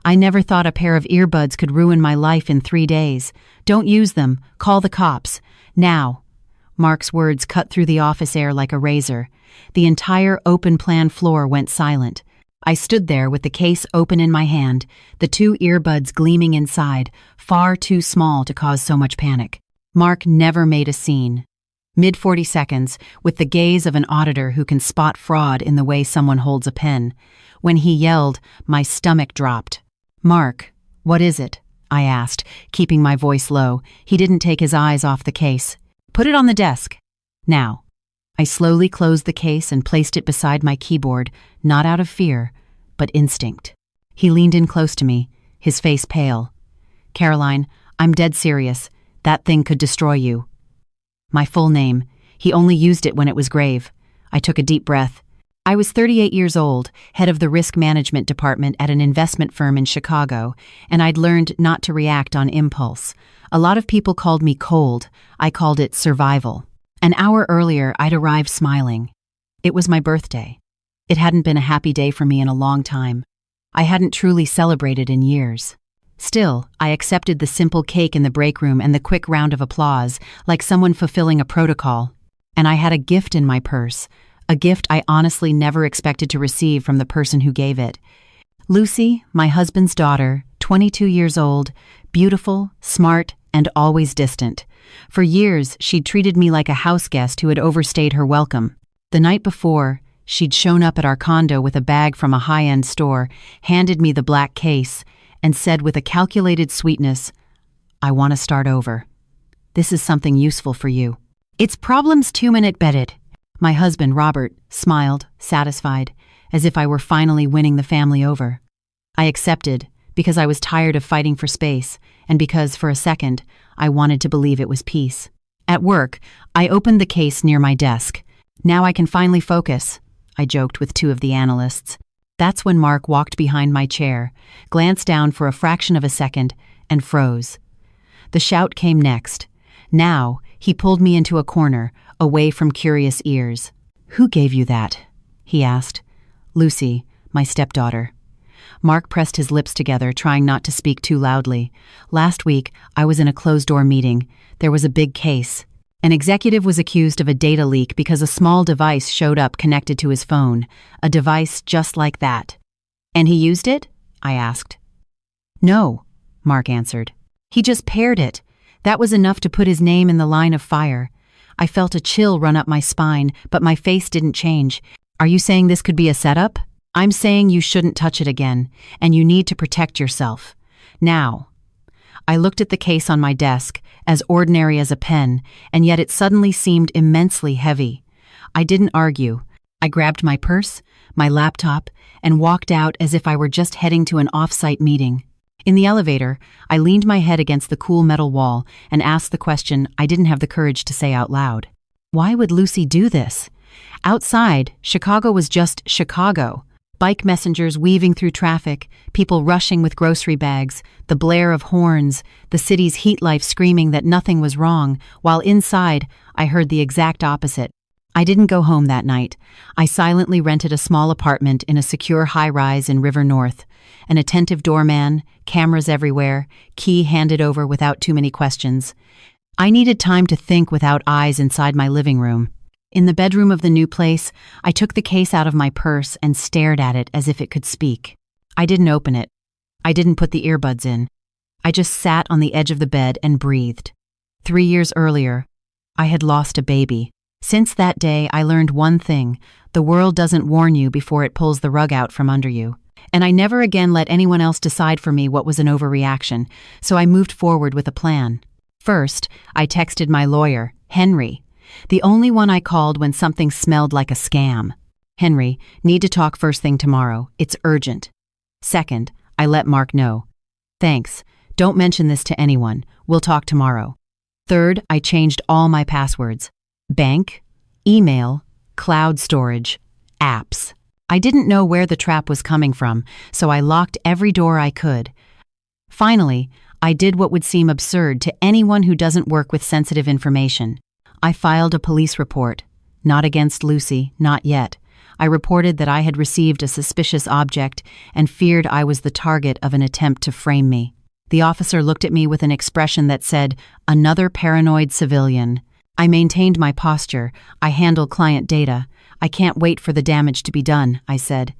I never thought a pair of earbuds could ruin my life in 3 days. Don't use them. Call the cops. Now. Mark's words cut through the office air like a razor. The entire open-plan floor went silent. I stood there with the case open in my hand, the 2 earbuds gleaming inside, far too small to cause so much panic. Mark never made a scene. Mid-40 seconds, with the gaze of an auditor who can spot fraud in the way someone holds a pen. When he yelled, my stomach dropped. "Mark, what is it?" I asked, keeping my voice low. He didn't take his eyes off the case. "Put it on the desk. Now." I slowly closed the case and placed it beside my keyboard, not out of fear, but instinct. He leaned in close to me, his face pale. "Caroline, I'm dead serious. That thing could destroy you." My full name. He only used it when it was grave. I took a deep breath. I was 38 years old, head of the risk management department at an investment firm in Chicago, and I'd learned not to react on impulse. A lot of people called me cold. I called it survival. An hour earlier, I'd arrived smiling. It was my birthday. It hadn't been a happy day for me in a long time. I hadn't truly celebrated in years. Still, I accepted the simple cake in the break room and the quick round of applause, like someone fulfilling a protocol. And I had a gift in my purse, a gift I honestly never expected to receive from the person who gave it. Lucy, my husband's daughter, 22 years old, beautiful, smart, and always distant. For years, she'd treated me like a house guest who had overstayed her welcome. The night before, she'd shown up at our condo with a bag from a high-end store, handed me the black case, and said with a calculated sweetness, "I want to start over. This is something useful for you." "It's problems 2-minute betted." My husband, Robert, smiled, satisfied, as if I were finally winning the family over. I accepted, because I was tired of fighting for space, and because, for a second, I wanted to believe it was peace. At work, I opened the case near my desk. "Now I can finally focus," I joked with 2 of the analysts. That's when Mark walked behind my chair, glanced down for a fraction of a second, and froze. The shout came next. Now, he pulled me into a corner, away from curious ears. "Who gave you that?" he asked. "Lucy, my stepdaughter." Mark pressed his lips together, trying not to speak too loudly. "Last week, I was in a closed-door meeting. There was a big case. An executive was accused of a data leak because a small device showed up connected to his phone, a device just like that." "And he used it?" I asked. "No," Mark answered. "He just paired it. That was enough to put his name in the line of fire." I felt a chill run up my spine, but my face didn't change. "Are you saying this could be a setup?" "I'm saying you shouldn't touch it again, and you need to protect yourself. Now." I looked at the case on my desk, as ordinary as a pen, and yet it suddenly seemed immensely heavy. I didn't argue. I grabbed my purse, my laptop, and walked out as if I were just heading to an off-site meeting. In the elevator, I leaned my head against the cool metal wall and asked the question I didn't have the courage to say out loud. Why would Lucy do this? Outside, Chicago was just Chicago. Bike messengers weaving through traffic, people rushing with grocery bags, the blare of horns, the city's heat life screaming that nothing was wrong, while inside, I heard the exact opposite. I didn't go home that night. I silently rented a small apartment in a secure high-rise in River North. An attentive doorman, cameras everywhere, key handed over without too many questions. I needed time to think without eyes inside my living room. In the bedroom of the new place, I took the case out of my purse and stared at it as if it could speak. I didn't open it. I didn't put the earbuds in. I just sat on the edge of the bed and breathed. 3 years earlier, I had lost a baby. Since that day, I learned one thing: the world doesn't warn you before it pulls the rug out from under you. And I never again let anyone else decide for me what was an overreaction, so I moved forward with a plan. First, I texted my lawyer, Henry, the only one I called when something smelled like a scam. "Henry, need to talk first thing tomorrow. It's urgent." Second, I let Mark know. "Thanks. Don't mention this to anyone. We'll talk tomorrow." Third, I changed all my passwords. Bank, email, cloud storage, apps. I didn't know where the trap was coming from, so I locked every door I could. Finally, I did what would seem absurd to anyone who doesn't work with sensitive information. I filed a police report. Not against Lucy, not yet. I reported that I had received a suspicious object and feared I was the target of an attempt to frame me. The officer looked at me with an expression that said, "Another paranoid civilian." I maintained my posture. "I handle client data. I can't wait for the damage to be done," I said.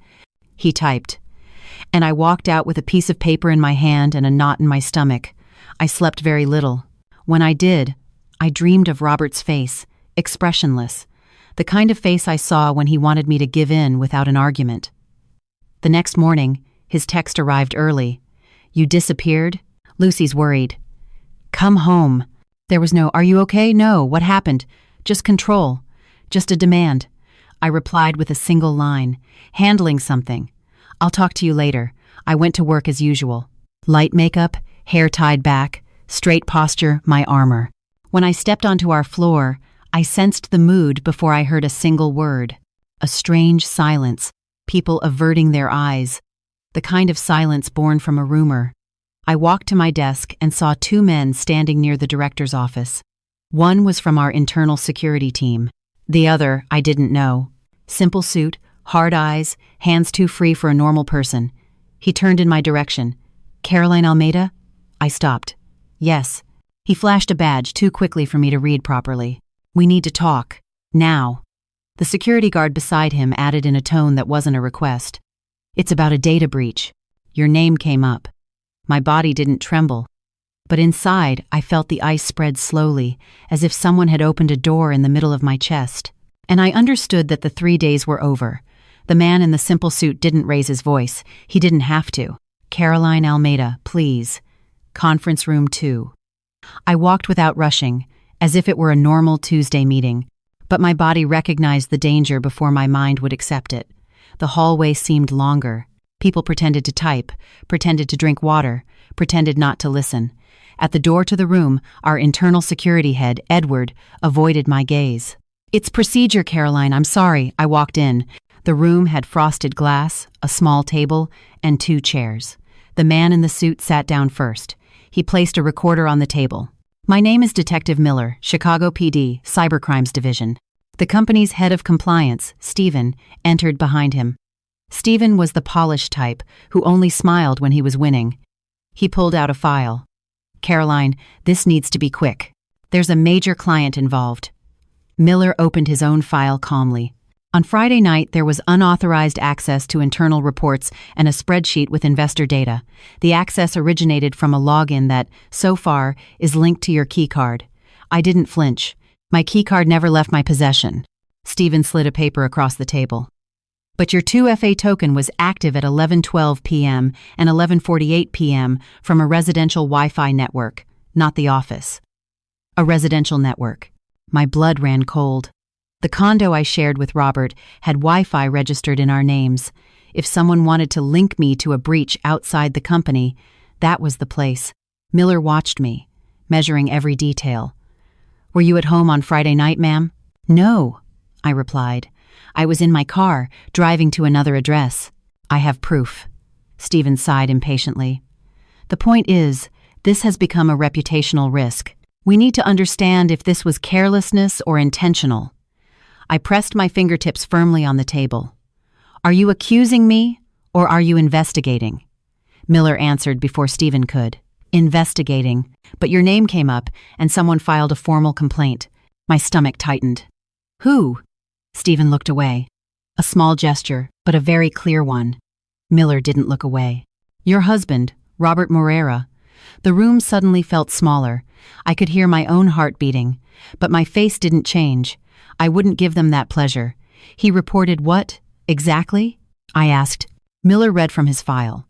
He typed. And I walked out with a piece of paper in my hand and a knot in my stomach. I slept very little. When I did, I dreamed of Robert's face, expressionless, the kind of face I saw when he wanted me to give in without an argument. The next morning, his text arrived early. "You disappeared? Lucy's worried." "Come home." There was no, "Are you okay?" "No, what happened?" "Just control. Just a demand." I replied with a single line, "Handling something. I'll talk to you later." I went to work as usual. Light makeup, hair tied back, straight posture, my armor. When I stepped onto our floor, I sensed the mood before I heard a single word. A strange silence, people averting their eyes, the kind of silence born from a rumor. I walked to my desk and saw two men standing near the director's office. One was from our internal security team. The other, I didn't know. Simple suit, hard eyes, hands too free for a normal person. He turned in my direction. "Caroline Almeida?" I stopped. "Yes." He flashed a badge too quickly for me to read properly. "We need to talk. Now." The security guard beside him added in a tone that wasn't a request. "It's about a data breach. Your name came up." My body didn't tremble, but inside I felt the ice spread slowly, as if someone had opened a door in the middle of my chest. And I understood that the 3 days were over. The man in the simple suit didn't raise his voice. He didn't have to. "Caroline Almeida, please. Conference room 2. I walked without rushing, as if it were a normal Tuesday meeting, but my body recognized the danger before my mind would accept it. The hallway seemed longer. People pretended to type, pretended to drink water, pretended not to listen. At the door to the room, our internal security head, Edward, avoided my gaze. "It's procedure, Caroline, I'm sorry." I walked in. The room had frosted glass, a small table, and 2 chairs. The man in the suit sat down first. He placed a recorder on the table. "My name is Detective Miller, Chicago PD, Cybercrimes Division." The company's head of compliance, Stephen, entered behind him. Stephen was the polished type, who only smiled when he was winning. He pulled out a file. "Caroline, this needs to be quick. There's a major client involved." Miller opened his own file calmly. On Friday night, there was unauthorized access to internal reports and a spreadsheet with investor data. The access originated from a login that, so far, is linked to your keycard. I didn't flinch. My keycard never left my possession. Stephen slid a paper across the table. "But your 2FA token was active at 11:12 p.m. and 11:48 p.m. from a residential Wi-Fi network, not the office." A residential network. My blood ran cold. The condo I shared with Robert had Wi-Fi registered in our names. If someone wanted to link me to a breach outside the company, that was the place. Miller watched me, measuring every detail. "Were you at home on Friday night, ma'am?" "No," I replied. "I was in my car, driving to another address." "I have proof." Stephen sighed impatiently. "The point is, this has become a reputational risk. We need to understand if this was carelessness or intentional." I pressed my fingertips firmly on the table. "Are you accusing me, or are you investigating?" Miller answered before Stephen could. "Investigating, but your name came up, and someone filed a formal complaint." My stomach tightened. "Who?" Stephen looked away. A small gesture, but a very clear one. Miller didn't look away. "Your husband, Robert Moreira." The room suddenly felt smaller. I could hear my own heart beating, but my face didn't change. I wouldn't give them that pleasure. "He reported what, exactly?" I asked. Miller read from his file.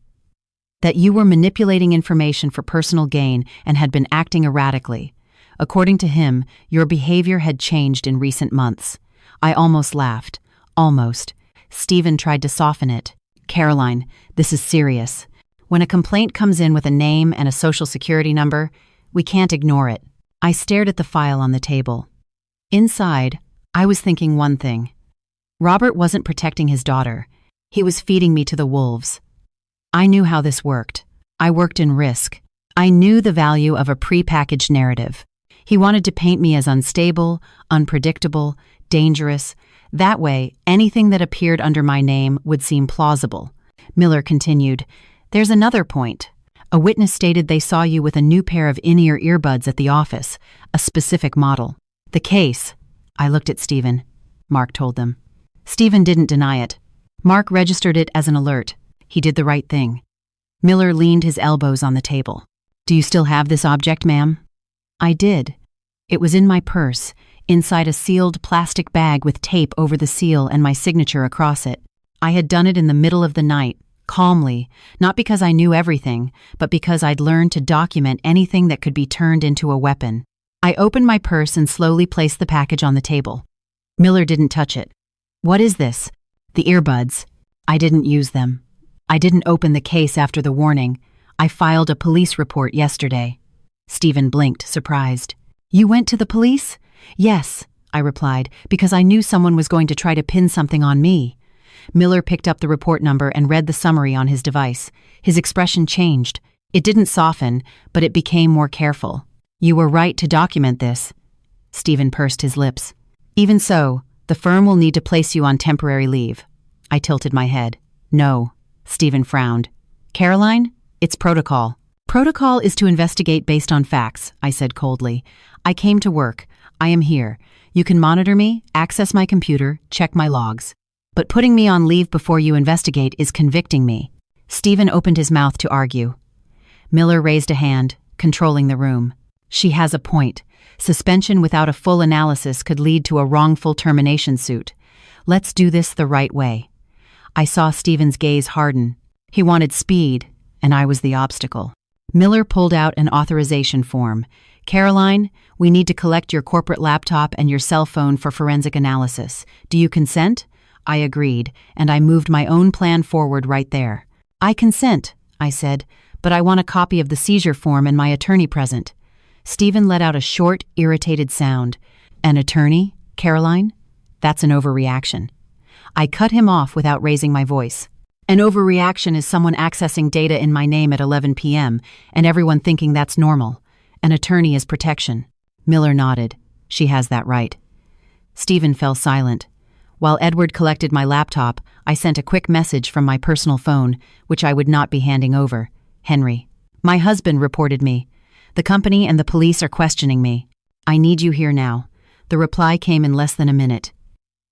"That you were manipulating information for personal gain and had been acting erratically. According to him, your behavior had changed in recent months." I almost laughed. Almost. Stephen tried to soften it. "Caroline, this is serious. When a complaint comes in with a name and a social security number, we can't ignore it." I stared at the file on the table. Inside, I was thinking one thing. Robert wasn't protecting his daughter. He was feeding me to the wolves. I knew how this worked. I worked in risk. I knew the value of a prepackaged narrative. He wanted to paint me as unstable, unpredictable, dangerous. That way, anything that appeared under my name would seem plausible. Miller continued, "There's another point. A witness stated they saw you with a new pair of in-ear earbuds at the office, a specific model. The case—" I looked at Stephen. Mark told them. Stephen didn't deny it. Mark registered it as an alert. He did the right thing. Miller leaned his elbows on the table. "Do you still have this object, ma'am?" I did. It was in my purse, inside a sealed plastic bag with tape over the seal and my signature across it. I had done it in the middle of the night, calmly, not because I knew everything, but because I'd learned to document anything that could be turned into a weapon. I opened my purse and slowly placed the package on the table. Miller didn't touch it. "What is this?" "The earbuds. I didn't use them. I didn't open the case after the warning. I filed a police report yesterday." Stephen blinked, surprised. "You went to the police?" "Yes," I replied, "because I knew someone was going to try to pin something on me." Miller picked up the report number and read the summary on his device. His expression changed. It didn't soften, but it became more careful. "You were right to document this." Stephen pursed his lips. "Even so, the firm will need to place you on temporary leave." I tilted my head. "No." Stephen frowned. "Caroline, it's protocol." "Protocol is to investigate based on facts," I said coldly. "I came to work. I am here. You can monitor me, access my computer, check my logs. But putting me on leave before you investigate is convicting me." Stephen opened his mouth to argue. Miller raised a hand, controlling the room. "She has a point. Suspension without a full analysis could lead to a wrongful termination suit. Let's do this the right way." I saw Stephen's gaze harden. He wanted speed, and I was the obstacle. Miller pulled out an authorization form. "Caroline, we need to collect your corporate laptop and your cell phone for forensic analysis. Do you consent?" I agreed, and I moved my own plan forward right there. "I consent," I said, "but I want a copy of the seizure form and my attorney present." Stephen let out a short, irritated sound. "An attorney, Caroline? That's an overreaction." I cut him off without raising my voice. "An overreaction is someone accessing data in my name at 11 p.m. and everyone thinking that's normal. An attorney is protection." Miller nodded. "She has that right." Stephen fell silent. While Edward collected my laptop, I sent a quick message from my personal phone, which I would not be handing over. "Henry, my husband reported me. The company and the police are questioning me. I need you here now." The reply came in less than a minute.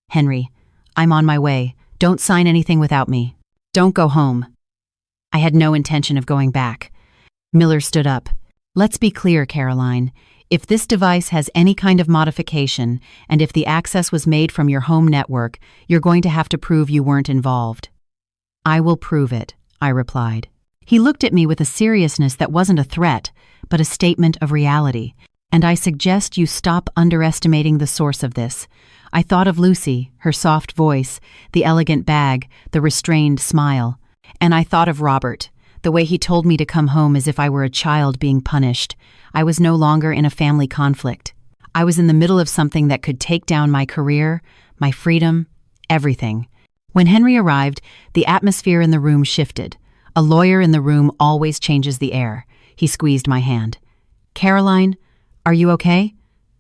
"Henry, I'm on my way. Don't sign anything without me. Don't go home." I had no intention of going back. Miller stood up. "Let's be clear, Caroline. If this device has any kind of modification, and if the access was made from your home network, you're going to have to prove you weren't involved." "I will prove it," I replied. He looked at me with a seriousness that wasn't a threat, but a statement of reality. "And I suggest you stop underestimating the source of this." I thought of Lucy, her soft voice, the elegant bag, the restrained smile. And I thought of Robert, the way he told me to come home as if I were a child being punished. I was no longer in a family conflict. I was in the middle of something that could take down my career, my freedom, everything. When Henry arrived, the atmosphere in the room shifted. A lawyer in the room always changes the air. He squeezed my hand. "Caroline, are you okay?"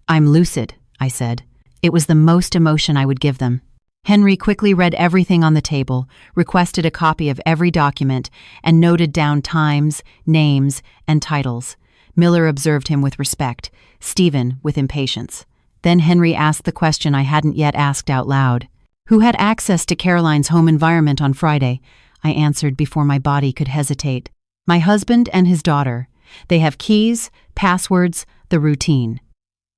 "I'm lucid," I said. It was the most emotion I would give them. Henry quickly read everything on the table, requested a copy of every document, and noted down times, names, and titles. Miller observed him with respect, Stephen with impatience. Then Henry asked the question I hadn't yet asked out loud. "Who had access to Caroline's home environment on Friday?" I answered before my body could hesitate. "My husband and his daughter. They have keys, passwords, the routine."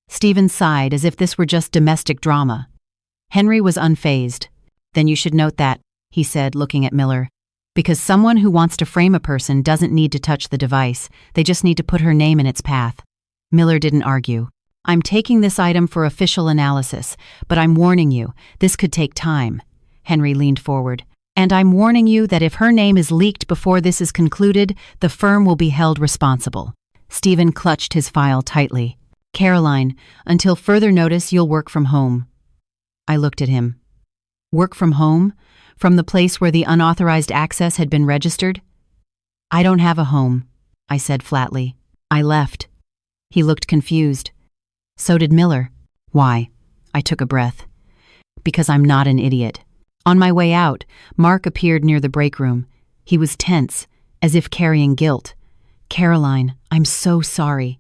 Stephen sighed as if this were just domestic drama. Henry was unfazed. "Then you should note that," he said, looking at Miller. "Because someone who wants to frame a person doesn't need to touch the device. They just need to put her name in its path." Miller didn't argue. "I'm taking this item for official analysis, but I'm warning you, this could take time." Henry leaned forward. "And I'm warning you that if her name is leaked before this is concluded, the firm will be held responsible." Stephen clutched his file tightly. "Caroline, until further notice, you'll work from home." I looked at him. Work from home? From the place where the unauthorized access had been registered? "I don't have a home," I said flatly. "I left." He looked confused. So did Miller. "Why?" I took a breath. Because I'm not an idiot. On my way out, Mark appeared near the break room. He was tense, as if carrying guilt. "Caroline, I'm so sorry."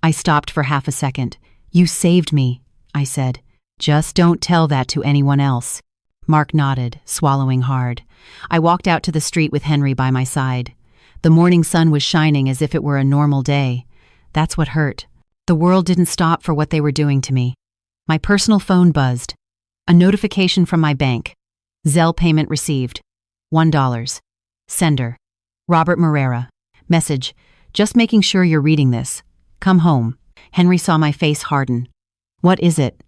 I stopped for half a second. "You saved me," I said. "Just don't tell that to anyone else." Mark nodded, swallowing hard. I walked out to the street with Henry by my side. The morning sun was shining as if it were a normal day. That's what hurt. The world didn't stop for what they were doing to me. My personal phone buzzed. A notification from my bank. Zelle payment received. $1. Sender. Robert Morera. Message. Just making sure you're reading this. Come home. Henry saw my face harden. "What is it?"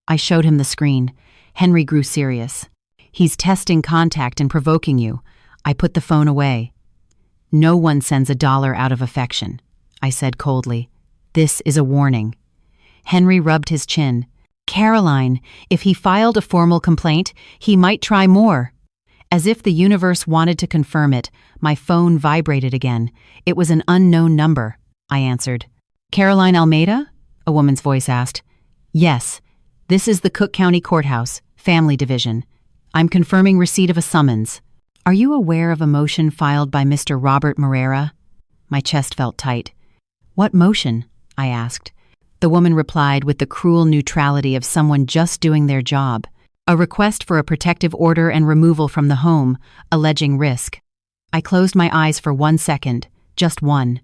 I showed him the screen. Henry grew serious. "He's testing contact and provoking you." I put the phone away. "No one sends $1 out of affection," I said coldly. "This is a warning." Henry rubbed his chin. "Caroline, if he filed a formal complaint, he might try more." As if the universe wanted to confirm it, my phone vibrated again. It was an unknown number. I answered. "Caroline Almeida?" a woman's voice asked. "Yes. This is the Cook County Courthouse, Family Division. I'm confirming receipt of a summons. Are you aware of a motion filed by Mr. Robert Morera?" My chest felt tight. "What motion?" I asked. The woman replied with the cruel neutrality of someone just doing their job. "A request for a protective order and removal from the home, alleging risk." I closed my eyes for 1 second, just one.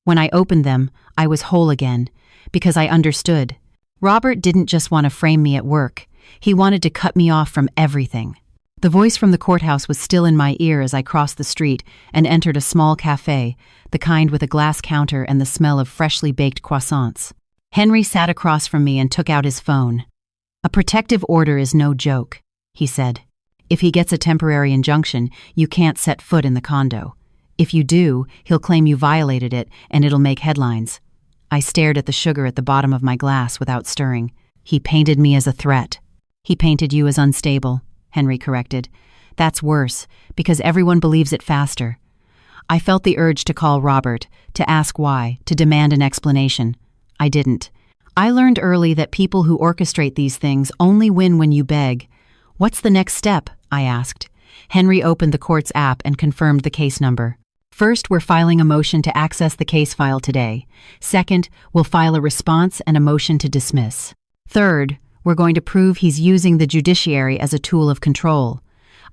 When I opened them, I was whole again, because I understood. Robert didn't just want to frame me at work. He wanted to cut me off from everything. The voice from the courthouse was still in my ear as I crossed the street and entered a small cafe, the kind with a glass counter and the smell of freshly baked croissants. Henry sat across from me and took out his phone. "A protective order is no joke," he said. "If he gets a temporary injunction, you can't set foot in the condo. If you do, he'll claim you violated it, and it'll make headlines." I stared at the sugar at the bottom of my glass without stirring. "He painted me as a threat." "He painted you as unstable," Henry corrected. "That's worse, because everyone believes it faster." I felt the urge to call Robert, to ask why, to demand an explanation. I didn't. I learned early that people who orchestrate these things only win when you beg. "What's the next step?" I asked. Henry opened the court's app and confirmed the case number. "First, we're filing a motion to access the case file today. Second, we'll file a response and a motion to dismiss. Third, we're going to prove he's using the judiciary as a tool of control."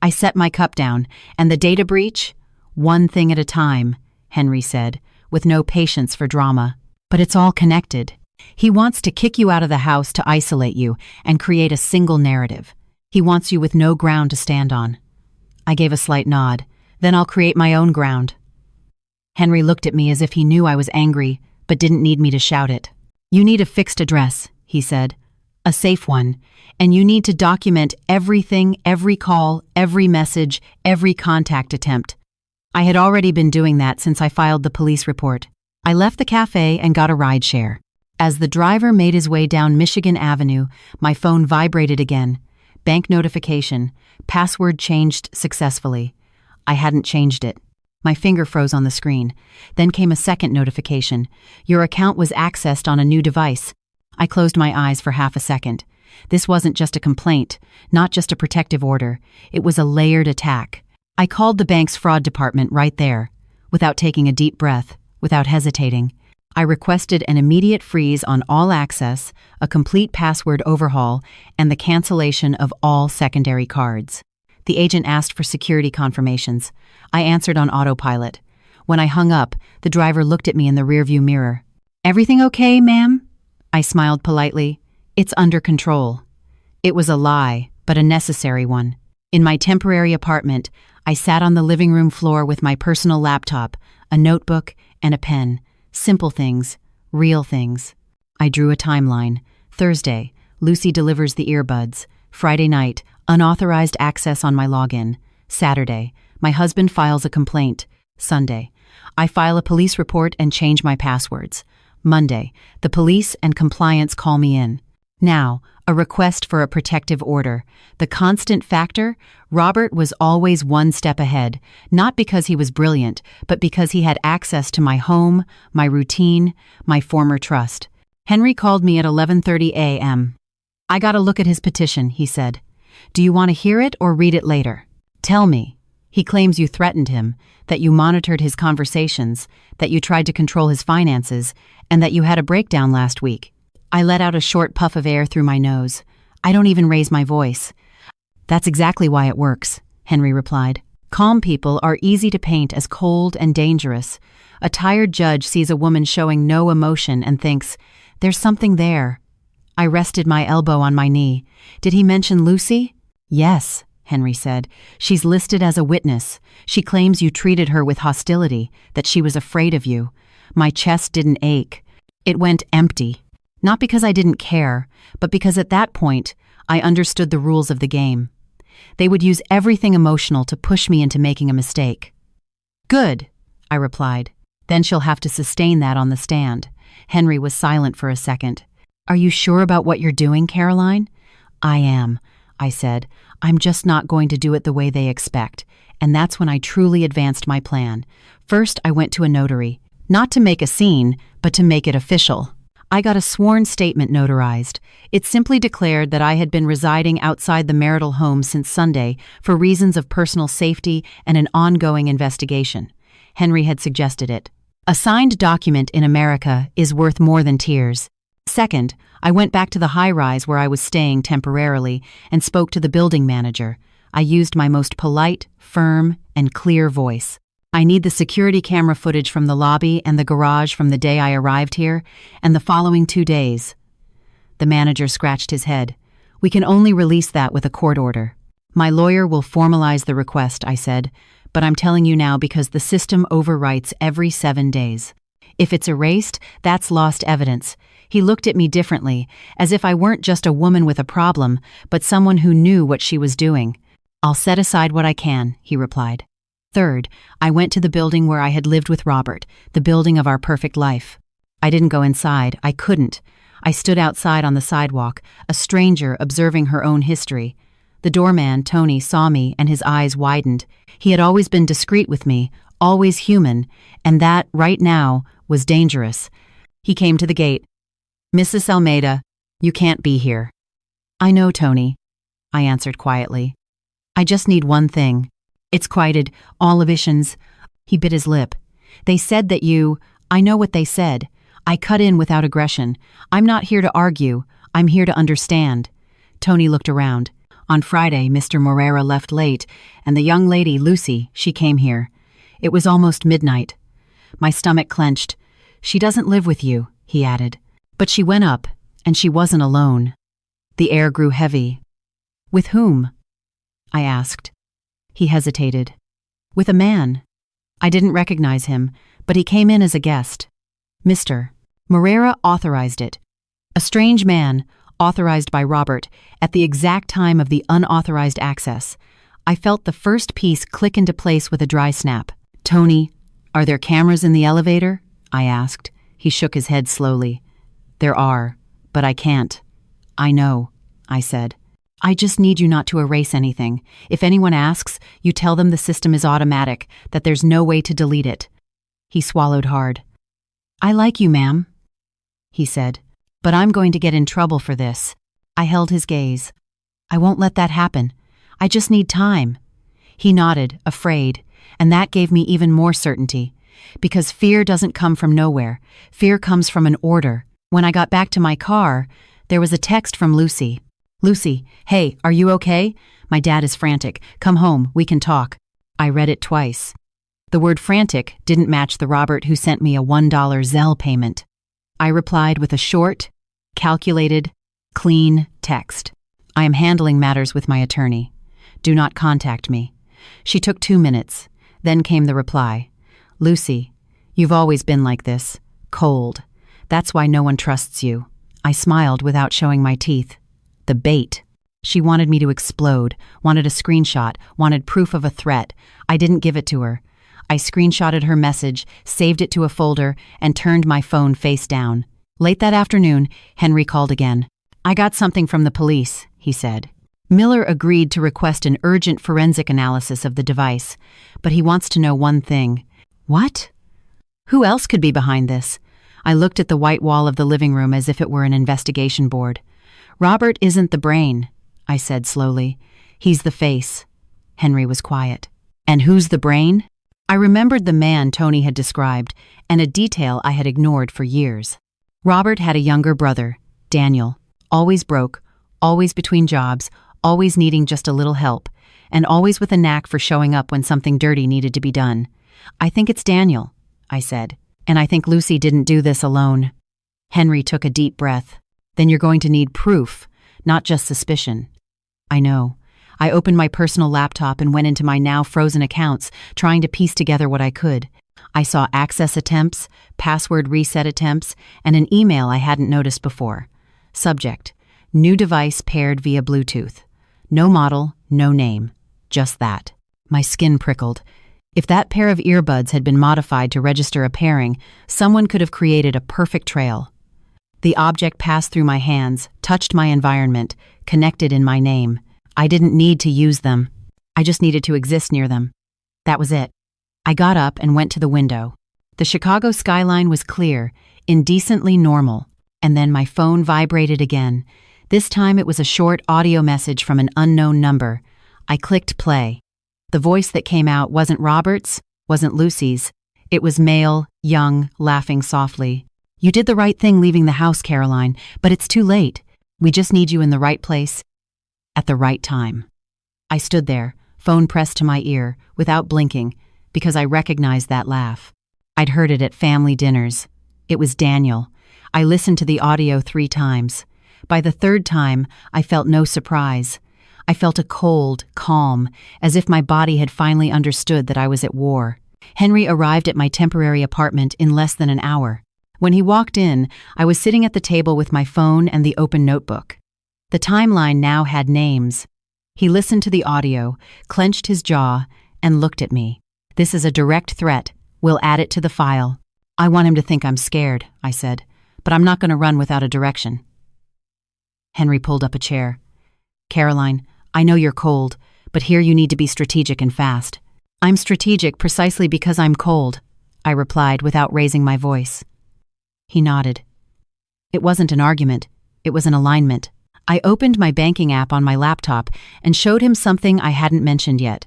I set my cup down. "And the data breach?" "One thing at a time," Henry said, with no patience for drama. "But it's all connected. He wants to kick you out of the house to isolate you and create a single narrative. He wants you with no ground to stand on." I gave a slight nod. "Then I'll create my own ground." Henry looked at me as if he knew I was angry, but didn't need me to shout it. "You need a fixed address," he said. "A safe one. And you need to document everything, every call, every message, every contact attempt." I had already been doing that since I filed the police report. I left the cafe and got a rideshare. As the driver made his way down Michigan Avenue, my phone vibrated again. Bank notification. Password changed successfully. I hadn't changed it. My finger froze on the screen. Then came a second notification. Your account was accessed on a new device. I closed my eyes for half a second. This wasn't just a complaint, not just a protective order. It was a layered attack. I called the bank's fraud department right there, without taking a deep breath, without hesitating. I requested an immediate freeze on all access, a complete password overhaul, and the cancellation of all secondary cards. The agent asked for security confirmations. I answered on autopilot. When I hung up, the driver looked at me in the rearview mirror. "Everything okay, ma'am?" I smiled politely. "It's under control." It was a lie, but a necessary one. In my temporary apartment, I sat on the living room floor with my personal laptop, a notebook, and a pen. Simple things, real things. I drew a timeline. Thursday, Lucy delivers the earbuds. Friday night, unauthorized access on my login. Saturday, my husband files a complaint. Sunday, I file a police report and change my passwords. Monday, the police and compliance call me in. Now, a request for a protective order. The constant factor? Robert was always one step ahead, not because he was brilliant, but because he had access to my home, my routine, my former trust. Henry called me at 11:30 a.m. "I got a look at his petition," he said. Do you want to hear it or read it later? Tell me. He claims you threatened him, that you monitored his conversations, that you tried to control his finances, and that you had a breakdown last week. I let out a short puff of air through my nose. I don't even raise my voice. That's exactly why it works, Henry replied. Calm people are easy to paint as cold and dangerous. A tired judge sees a woman showing no emotion and thinks, there's something there. I rested my elbow on my knee. Did he mention Lucy? Yes, Henry said. She's listed as a witness. She claims you treated her with hostility, that she was afraid of you. My chest didn't ache. It went empty. Not because I didn't care, but because at that point, I understood the rules of the game. They would use everything emotional to push me into making a mistake. Good, I replied. Then she'll have to sustain that on the stand. Henry was silent for a second. Are you sure about what you're doing, Caroline? I am, I said. I'm just not going to do it the way they expect. And that's when I truly advanced my plan. First, I went to a notary. Not to make a scene, but to make it official. I got a sworn statement notarized. It simply declared that I had been residing outside the marital home since Sunday for reasons of personal safety and an ongoing investigation. Henry had suggested it. A signed document in America is worth more than tears. Second, I went back to the high-rise where I was staying temporarily and spoke to the building manager. I used my most polite, firm, and clear voice. I need the security camera footage from the lobby and the garage from the day I arrived here and the following 2 days. The manager scratched his head. We can only release that with a court order. My lawyer will formalize the request, I said, but I'm telling you now because the system overwrites every 7 days. If it's erased, that's lost evidence. He looked at me differently, as if I weren't just a woman with a problem, but someone who knew what she was doing. I'll set aside what I can, he replied. Third, I went to the building where I had lived with Robert, the building of our perfect life. I didn't go inside. I couldn't. I stood outside on the sidewalk, a stranger observing her own history. The doorman, Tony, saw me and his eyes widened. He had always been discreet with me, always human, and that, right now, was dangerous. He came to the gate. Mrs. Almeida, you can't be here. I know, Tony, I answered quietly. I just need one thing. It's quieted, all evisions. He bit his lip. They said that you... I know what they said. I cut in without aggression. I'm not here to argue. I'm here to understand. Tony looked around. On Friday, Mr. Moreira left late, and the young lady, Lucy, she came here. It was almost midnight. My stomach clenched. She doesn't live with you, he added. But she went up, and she wasn't alone. The air grew heavy. With whom? I asked. He hesitated. With a man. I didn't recognize him, but he came in as a guest. Mr. Moreira authorized it. A strange man, authorized by Robert, at the exact time of the unauthorized access. I felt the first piece click into place with a dry snap. Tony, are there cameras in the elevator? I asked. He shook his head slowly. There are, but I can't. I know, I said. I just need you not to erase anything. If anyone asks, you tell them the system is automatic, that there's no way to delete it. He swallowed hard. I like you, ma'am, he said, but I'm going to get in trouble for this. I held his gaze. I won't let that happen. I just need time. He nodded, afraid, and that gave me even more certainty. Because fear doesn't come from nowhere. Fear comes from an order. When I got back to my car, there was a text from Lucy. Lucy, hey, are you okay? My dad is frantic. Come home, we can talk. I read it twice. The word frantic didn't match the Robert who sent me a $1 Zelle payment. I replied with a short, calculated, clean text. I am handling matters with my attorney. Do not contact me. She took 2 minutes. Then came the reply. Lucy, you've always been like this. Cold. That's why no one trusts you. I smiled without showing my teeth. The bait. She wanted me to explode, wanted a screenshot, wanted proof of a threat. I didn't give it to her. I screenshotted her message, saved it to a folder, and turned my phone face down. Late that afternoon, Henry called again. I got something from the police, he said. Miller agreed to request an urgent forensic analysis of the device, but he wants to know one thing. What? Who else could be behind this? I looked at the white wall of the living room as if it were an investigation board. Robert isn't the brain. I said slowly. He's the face. Henry was quiet. And who's the brain? I remembered the man Tony had described, and a detail I had ignored for years. Robert had a younger brother, Daniel, always broke, always between jobs, always needing just a little help, and always with a knack for showing up when something dirty needed to be done. I think it's Daniel, I said, and I think Lucy didn't do this alone. Henry took a deep breath. Then you're going to need proof, not just suspicion. I know. I opened my personal laptop and went into my now frozen accounts, trying to piece together what I could. I saw access attempts, password reset attempts, and an email I hadn't noticed before. Subject: new device paired via Bluetooth. No model, no name. Just that. My skin prickled. If that pair of earbuds had been modified to register a pairing, someone could have created a perfect trail. The object passed through my hands, touched my environment, connected in my name. I didn't need to use them. I just needed to exist near them. That was it. I got up and went to the window. The Chicago skyline was clear, indecently normal. And then my phone vibrated again. This time it was a short audio message from an unknown number. I clicked play. The voice that came out wasn't Robert's, wasn't Lucy's. It was male, young, laughing softly. You did the right thing leaving the house, Caroline, but it's too late. We just need you in the right place at the right time. I stood there, phone pressed to my ear, without blinking, because I recognized that laugh. I'd heard it at family dinners. It was Daniel. I listened to the audio 3 times. By the 3rd time, I felt no surprise. I felt a cold, calm, as if my body had finally understood that I was at war. Henry arrived at my temporary apartment in less than an hour. When he walked in, I was sitting at the table with my phone and the open notebook. The timeline now had names. He listened to the audio, clenched his jaw, and looked at me. This is a direct threat. We'll add it to the file. I want him to think I'm scared, I said, but I'm not going to run without a direction. Henry pulled up a chair. Caroline, I know you're cold, but here you need to be strategic and fast. I'm strategic precisely because I'm cold, I replied without raising my voice. He nodded. It wasn't an argument. It was an alignment. I opened my banking app on my laptop and showed him something I hadn't mentioned yet.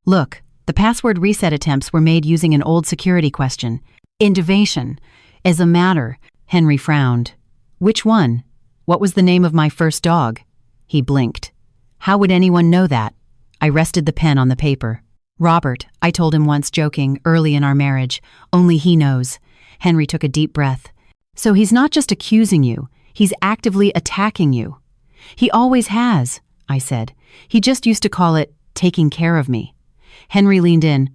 Look, the password reset attempts were made using an old security question. Innovation. As a matter, Henry frowned. Which one? What was the name of my first dog? He blinked. How would anyone know that? I rested the pen on the paper. Robert, I told him once, joking, early in our marriage. Only he knows. Henry took a deep breath. So he's not just accusing you, he's actively attacking you. He always has, I said. He just used to call it taking care of me. Henry leaned in.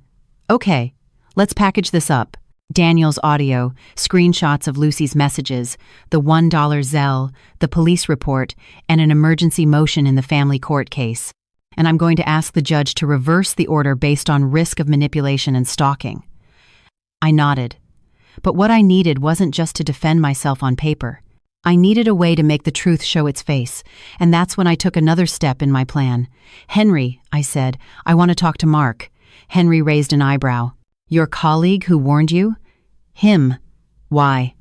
Okay, let's package this up. Daniel's audio, screenshots of Lucy's messages, the $1 Zelle, the police report, and an emergency motion in the family court case. And I'm going to ask the judge to reverse the order based on risk of manipulation and stalking. I nodded. But what I needed wasn't just to defend myself on paper. I needed a way to make the truth show its face, and that's when I took another step in my plan. Henry, I said, I want to talk to Mark. Henry raised an eyebrow. Your colleague who warned you? Him. Why?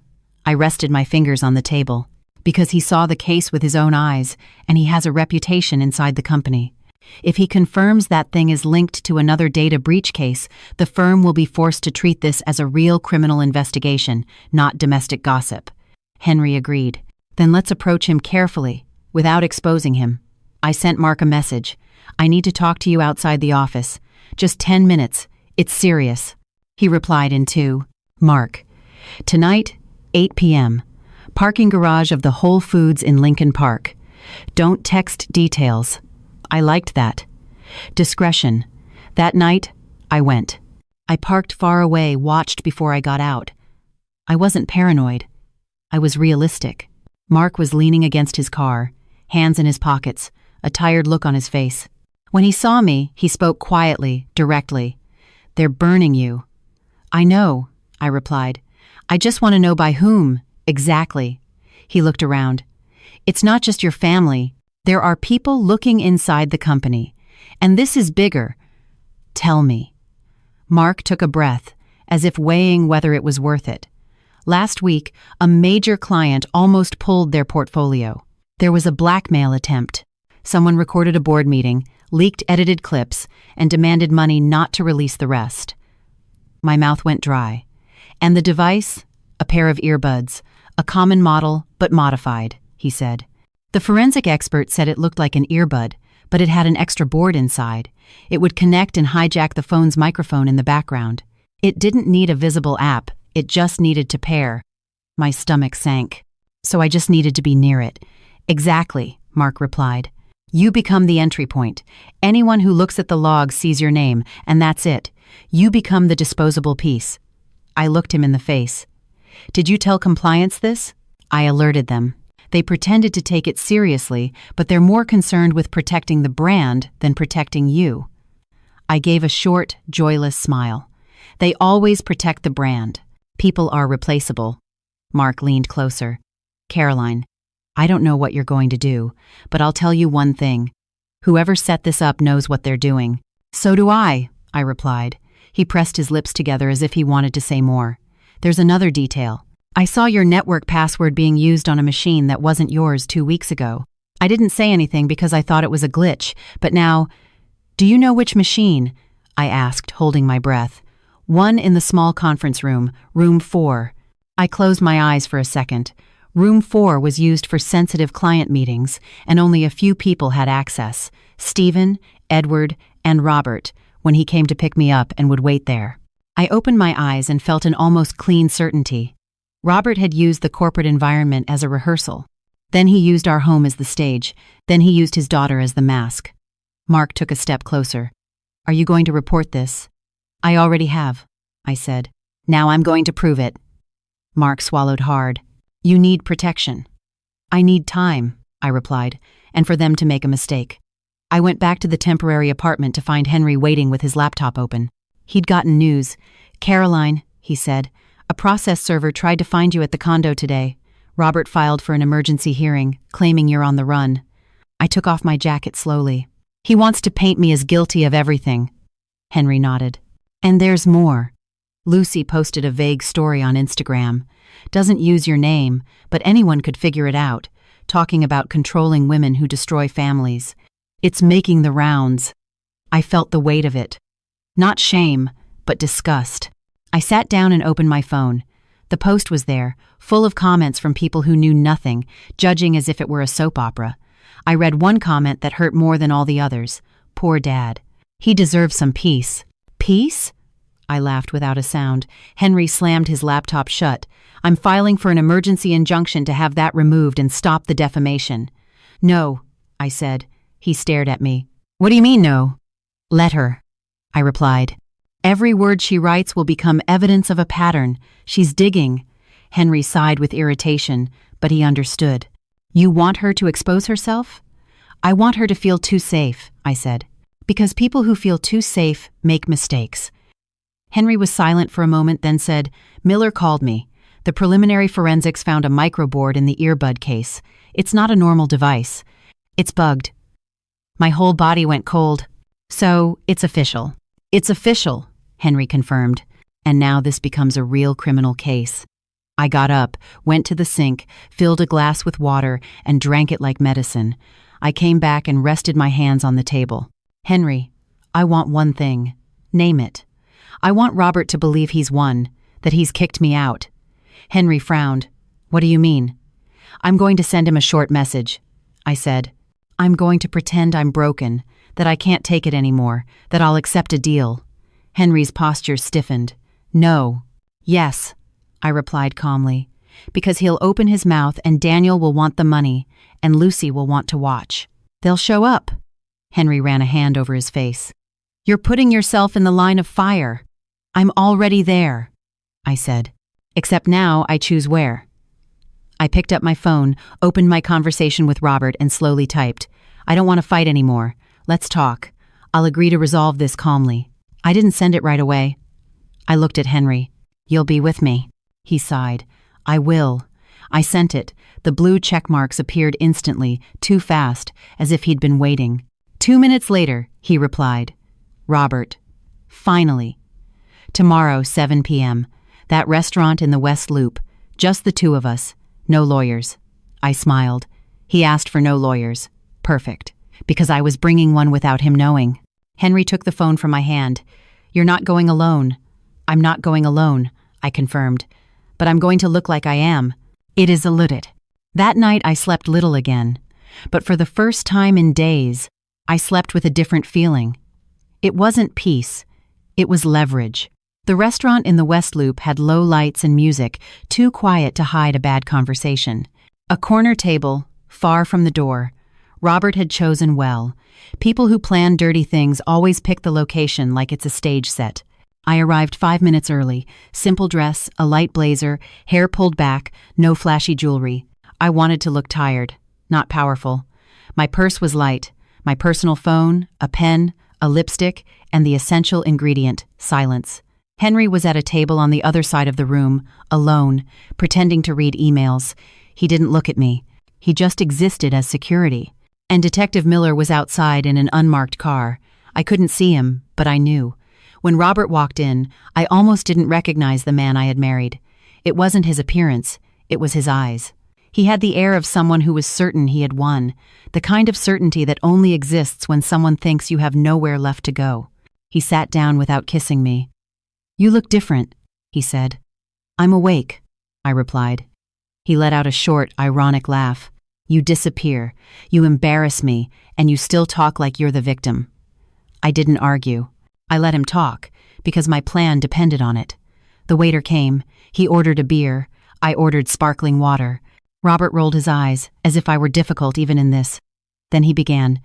I rested my fingers on the table. Because he saw the case with his own eyes, and he has a reputation inside the company. If he confirms that thing is linked to another data breach case, the firm will be forced to treat this as a real criminal investigation, not domestic gossip. Henry agreed. Then let's approach him carefully, without exposing him. I sent Mark a message. I need to talk to you outside the office. Just 10 minutes. It's serious. He replied in 2. Mark. Tonight, 8 p.m. Parking garage of the Whole Foods in Lincoln Park. Don't text details. I liked that. Discretion. That night, I went. I parked far away, watched before I got out. I wasn't paranoid. I was realistic. Mark was leaning against his car, hands in his pockets, a tired look on his face. When he saw me, he spoke quietly, directly. They're burning you. I know, I replied. I just want to know by whom, exactly. He looked around. It's not just your family. There are people looking inside the company. And this is bigger. Tell me. Mark took a breath, as if weighing whether it was worth it. Last week, a major client almost pulled their portfolio. There was a blackmail attempt. Someone recorded a board meeting, leaked edited clips, and demanded money not to release the rest. My mouth went dry. And the device? A pair of earbuds. A common model, but modified, he said. The forensic expert said it looked like an earbud, but it had an extra board inside. It would connect and hijack the phone's microphone in the background. It didn't need a visible app, it just needed to pair. My stomach sank. So I just needed to be near it. Exactly, Mark replied. You become the entry point. Anyone who looks at the log sees your name, and that's it. You become the disposable piece. I looked him in the face. Did you tell compliance this? I alerted them. They pretended to take it seriously, but they're more concerned with protecting the brand than protecting you. I gave a short, joyless smile. They always protect the brand. People are replaceable. Mark leaned closer. Caroline, I don't know what you're going to do, but I'll tell you one thing. Whoever set this up knows what they're doing. So do I replied. He pressed his lips together as if he wanted to say more. There's another detail. I saw your network password being used on a machine that wasn't yours 2 weeks ago. I didn't say anything because I thought it was a glitch, but now... Do you know which machine? I asked, holding my breath. One in the small conference room, room 4. I closed my eyes for a second. Room 4 was used for sensitive client meetings, and only a few people had access. Stephen, Edward, and Robert, when he came to pick me up and would wait there. I opened my eyes and felt an almost clean certainty. Robert had used the corporate environment as a rehearsal. Then he used our home as the stage. Then he used his daughter as the mask. Mark took a step closer. Are you going to report this? I already have, I said. Now I'm going to prove it. Mark swallowed hard. You need protection. I need time, I replied, and for them to make a mistake. I went back to the temporary apartment to find Henry waiting with his laptop open. He'd gotten news. Caroline, he said, a process server tried to find you at the condo today. Robert filed for an emergency hearing, claiming you're on the run. I took off my jacket slowly. He wants to paint me as guilty of everything. Henry nodded. And there's more. Lucy posted a vague story on Instagram. Doesn't use your name, but anyone could figure it out, talking about controlling women who destroy families. It's making the rounds. I felt the weight of it. Not shame, but disgust. I sat down and opened my phone. The post was there, full of comments from people who knew nothing, judging as if it were a soap opera. I read one comment that hurt more than all the others. Poor Dad. He deserves some peace. Peace? I laughed without a sound. Henry slammed his laptop shut. I'm filing for an emergency injunction to have that removed and stop the defamation. No, I said. He stared at me. What do you mean, no? Let her, I replied. Every word she writes will become evidence of a pattern. She's digging. Henry sighed with irritation, but he understood. You want her to expose herself? I want her to feel too safe, I said. Because people who feel too safe make mistakes. Henry was silent for a moment, then said, Miller called me. The preliminary forensics found a microboard in the earbud case. It's not a normal device. It's bugged. My whole body went cold. So, it's official. It's official, Henry confirmed. And now this becomes a real criminal case. I got up, went to the sink, filled a glass with water, and drank it like medicine. I came back and rested my hands on the table. Henry, I want one thing. Name it. I want Robert to believe he's won, that he's kicked me out. Henry frowned. What do you mean? I'm going to send him a short message. I said, I'm going to pretend I'm broken, that I can't take it anymore, that I'll accept a deal. Henry's posture stiffened. No. Yes, I replied calmly, because he'll open his mouth and Daniel will want the money, and Lucy will want to watch. They'll show up. Henry ran a hand over his face. You're putting yourself in the line of fire. I'm already there, I said. Except now I choose where. I picked up my phone, opened my conversation with Robert, and slowly typed, I don't want to fight anymore. Let's talk. I'll agree to resolve this calmly. I didn't send it right away. I looked at Henry. You'll be with me. He sighed. I will. I sent it. The blue check marks appeared instantly, too fast, as if he'd been waiting. 2 minutes later, he replied. Robert. Finally. Tomorrow, 7 p.m. That restaurant in the West Loop. Just the two of us. No lawyers. I smiled. He asked for no lawyers. Perfect. because I was bringing one without him knowing. Henry took the phone from my hand. "You're not going alone." "I'm not going alone," I confirmed. "But I'm going to look like I am." It is alluded. That night I slept little again. But for the first time in days, I slept with a different feeling. It wasn't peace. It was leverage. The restaurant in the West Loop had low lights and music, too quiet to hide a bad conversation. A corner table, far from the door. Robert had chosen well. People who plan dirty things always pick the location like it's a stage set. I arrived 5 minutes early. Simple dress, a light blazer, hair pulled back, no flashy jewelry. I wanted to look tired, not powerful. My purse was light. My personal phone, a pen, a lipstick, and the essential ingredient, silence. Henry was at a table on the other side of the room, alone, pretending to read emails. He didn't look at me. He just existed as security. And Detective Miller was outside in an unmarked car. I couldn't see him, but I knew. When Robert walked in, I almost didn't recognize the man I had married. It wasn't his appearance, it was his eyes. He had the air of someone who was certain he had won, the kind of certainty that only exists when someone thinks you have nowhere left to go. He sat down without kissing me. "You look different," he said. "I'm awake," I replied. He let out a short, ironic laugh. "You disappear, you embarrass me, and you still talk like you're the victim." I didn't argue. I let him talk, because my plan depended on it. The waiter came. He ordered a beer. I ordered sparkling water. Robert rolled his eyes, as if I were difficult even in this. Then he began.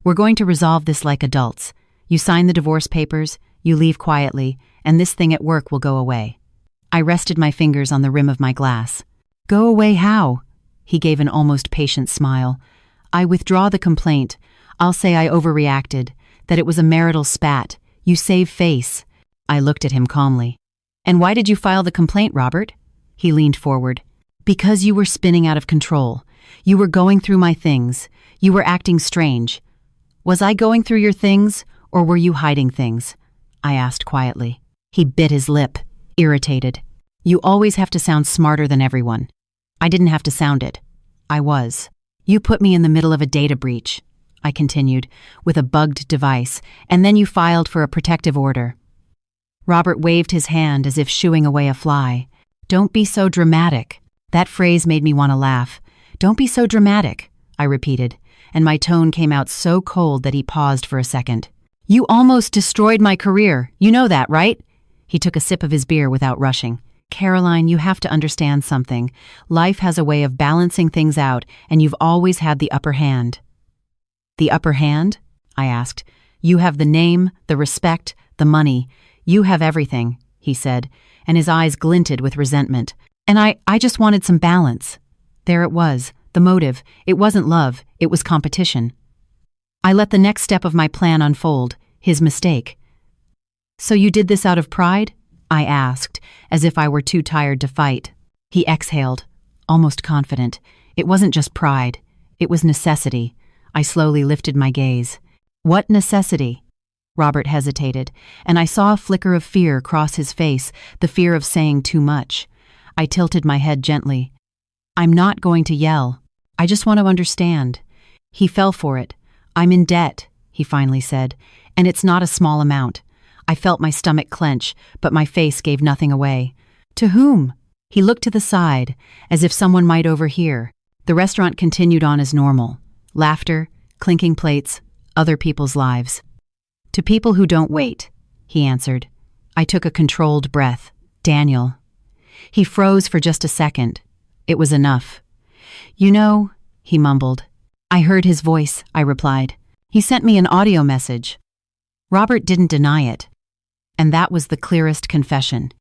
"We're going to resolve this like adults. You sign the divorce papers, you leave quietly, and this thing at work will go away." I rested my fingers on the rim of my glass. "Go away how?" He gave an almost patient smile. "I withdraw the complaint. I'll say I overreacted, that it was a marital spat. You save face." I looked at him calmly. "And why did you file the complaint, Robert?" He leaned forward. "Because you were spinning out of control. You were going through my things. You were acting strange." "Was I going through your things, or were you hiding things?" I asked quietly. He bit his lip, irritated. "You always have to sound smarter than everyone." I didn't have to sound it. I was. "You put me in the middle of a data breach," I continued, "with a bugged device, and then you filed for a protective order." Robert waved his hand as if shooing away a fly. "Don't be so dramatic." That phrase made me want to laugh. "Don't be so dramatic," I repeated, and my tone came out so cold that he paused for a second. "You almost destroyed my career. You know that, right?" He took a sip of his beer without rushing. "Caroline, you have to understand something. Life has a way of balancing things out, and you've always had the upper hand." "The upper hand?" I asked. "You have the name, the respect, the money. You have everything," he said, and his eyes glinted with resentment. "And I just wanted some balance." There it was, the motive. It wasn't love, it was competition. I let the next step of my plan unfold, his mistake. "So you did this out of pride?" I asked, as if I were too tired to fight. He exhaled, almost confident. It wasn't just pride. It was necessity. I slowly lifted my gaze. "What necessity?" Robert hesitated, and I saw a flicker of fear cross his face, the fear of saying too much. I tilted my head gently. "I'm not going to yell. I just want to understand." He fell for it. "I'm in debt," he finally said, "and it's not a small amount." I felt my stomach clench, but my face gave nothing away. "To whom?" He looked to the side, as if someone might overhear. The restaurant continued on as normal. Laughter, clinking plates, other people's lives. "To people who don't wait," he answered. I took a controlled breath. "Daniel." He froze for just a second. It was enough. "You know," he mumbled. "I heard his voice," I replied. "He sent me an audio message." Robert didn't deny it. And that was the clearest confession.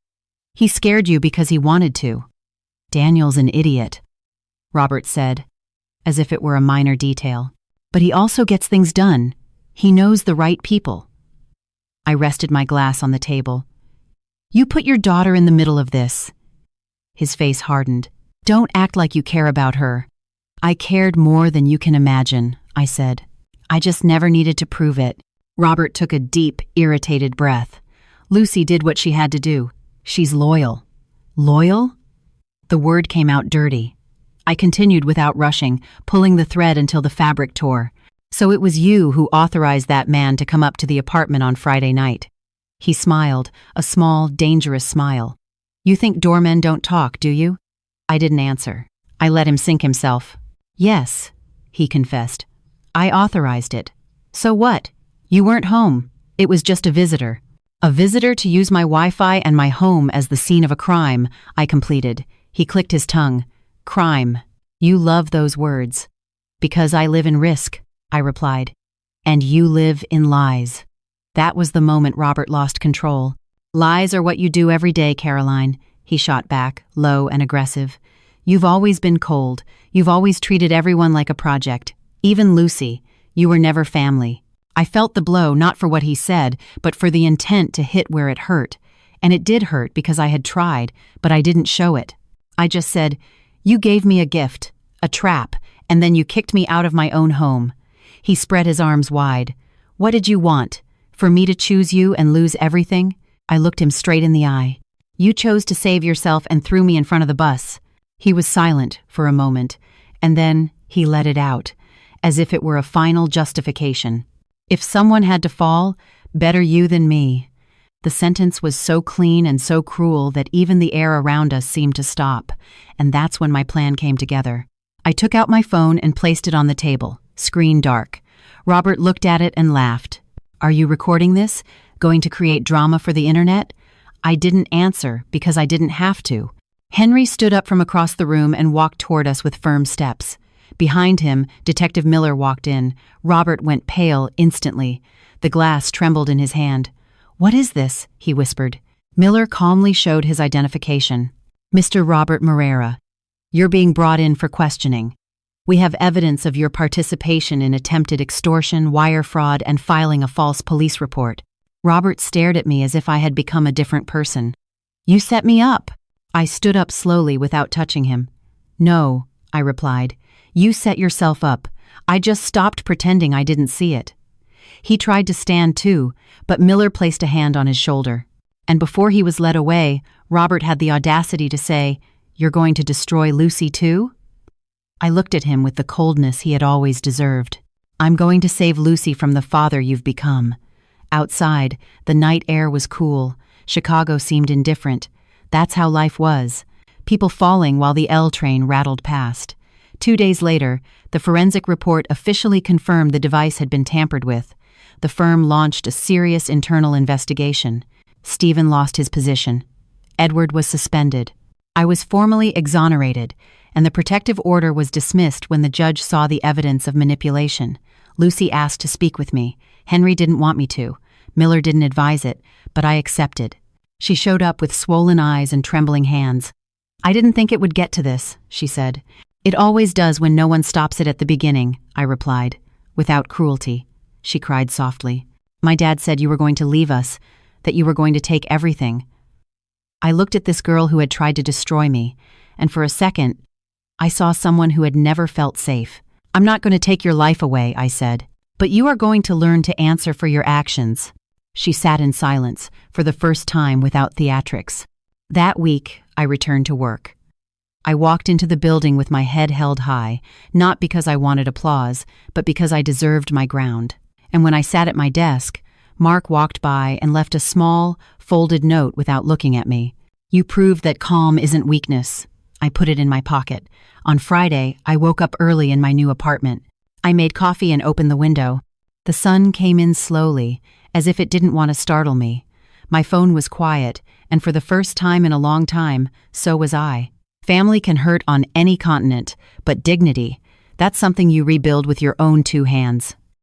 "He scared you because he wanted to." "Daniel's an idiot," Robert said, as if it were a minor detail. "But he also gets things done. He knows the right people." I rested my glass on the table. "You put your daughter in the middle of this." His face hardened. "Don't act like you care about her." "I cared more than you can imagine," I said. "I just never needed to prove it." Robert took a deep, irritated breath. "Lucy did what she had to do. She's loyal." "Loyal?" The word came out dirty. I continued without rushing, pulling the thread until the fabric tore. So it was you who authorized that man to come up to the apartment on Friday night. He smiled, a small, dangerous smile. You think doormen don't talk, do you? I didn't answer. I let him sink himself. Yes, he confessed. I authorized it. So what? You weren't home. It was just a visitor. A visitor to use my Wi-Fi and my home as the scene of a crime, I completed. He clicked his tongue. Crime. You love those words. Because I live in risk, I replied. And you live in lies. That was the moment Robert lost control. Lies are what you do every day, Caroline, he shot back, low and aggressive. You've always been cold. You've always treated everyone like a project. Even Lucy. You were never family. I felt the blow not for what he said, but for the intent to hit where it hurt. And it did hurt because I had tried, but I didn't show it. I just said, you gave me a gift, a trap, and then you kicked me out of my own home. He spread his arms wide. What did you want? For me to choose you and lose everything? I looked him straight in the eye. You chose to save yourself and threw me in front of the bus. He was silent for a moment, and then he let it out, as if it were a final justification. If someone had to fall, better you than me. The sentence was so clean and so cruel that even the air around us seemed to stop, and that's when my plan came together. I took out my phone and placed it on the table, screen dark. Robert looked at it and laughed. Are you recording this? Going to create drama for the internet? I didn't answer because I didn't have to. Henry stood up from across the room and walked toward us with firm steps. Behind him, Detective Miller walked in. Robert went pale instantly. The glass trembled in his hand. What is this? He whispered. Miller calmly showed his identification. Mr. Robert Moreira, you're being brought in for questioning. We have evidence of your participation in attempted extortion, wire fraud, and filing a false police report. Robert stared at me as if I had become a different person. You set me up. I stood up slowly without touching him. No, I replied. You set yourself up. I just stopped pretending I didn't see it. He tried to stand too, but Miller placed a hand on his shoulder. And before he was led away, Robert had the audacity to say, You're going to destroy Lucy too? I looked at him with the coldness he had always deserved. I'm going to save Lucy from the father you've become. Outside, the night air was cool. Chicago seemed indifferent. That's how life was. People falling while the L train rattled past. 2 days later, the forensic report officially confirmed the device had been tampered with. The firm launched a serious internal investigation. Stephen lost his position. Edward was suspended. I was formally exonerated, and the protective order was dismissed when the judge saw the evidence of manipulation. Lucy asked to speak with me. Henry didn't want me to. Miller didn't advise it, but I accepted. She showed up with swollen eyes and trembling hands. I didn't think it would get to this, she said. It always does when no one stops it at the beginning, I replied. Without cruelty. She cried softly. My dad said you were going to leave us, that you were going to take everything. I looked at this girl who had tried to destroy me, and for a second, I saw someone who had never felt safe. I'm not going to take your life away, I said, but you are going to learn to answer for your actions. She sat in silence, for the first time without theatrics. That week, I returned to work. I walked into the building with my head held high, not because I wanted applause, but because I deserved my ground. And when I sat at my desk, Mark walked by and left a small, folded note without looking at me. You proved that calm isn't weakness. I put it in my pocket. On Friday, I woke up early in my new apartment. I made coffee and opened the window. The sun came in slowly, as if it didn't want to startle me. My phone was quiet, and for the first time in a long time, so was I. Family can hurt on any continent, but dignity, that's something you rebuild with your own 2 hands.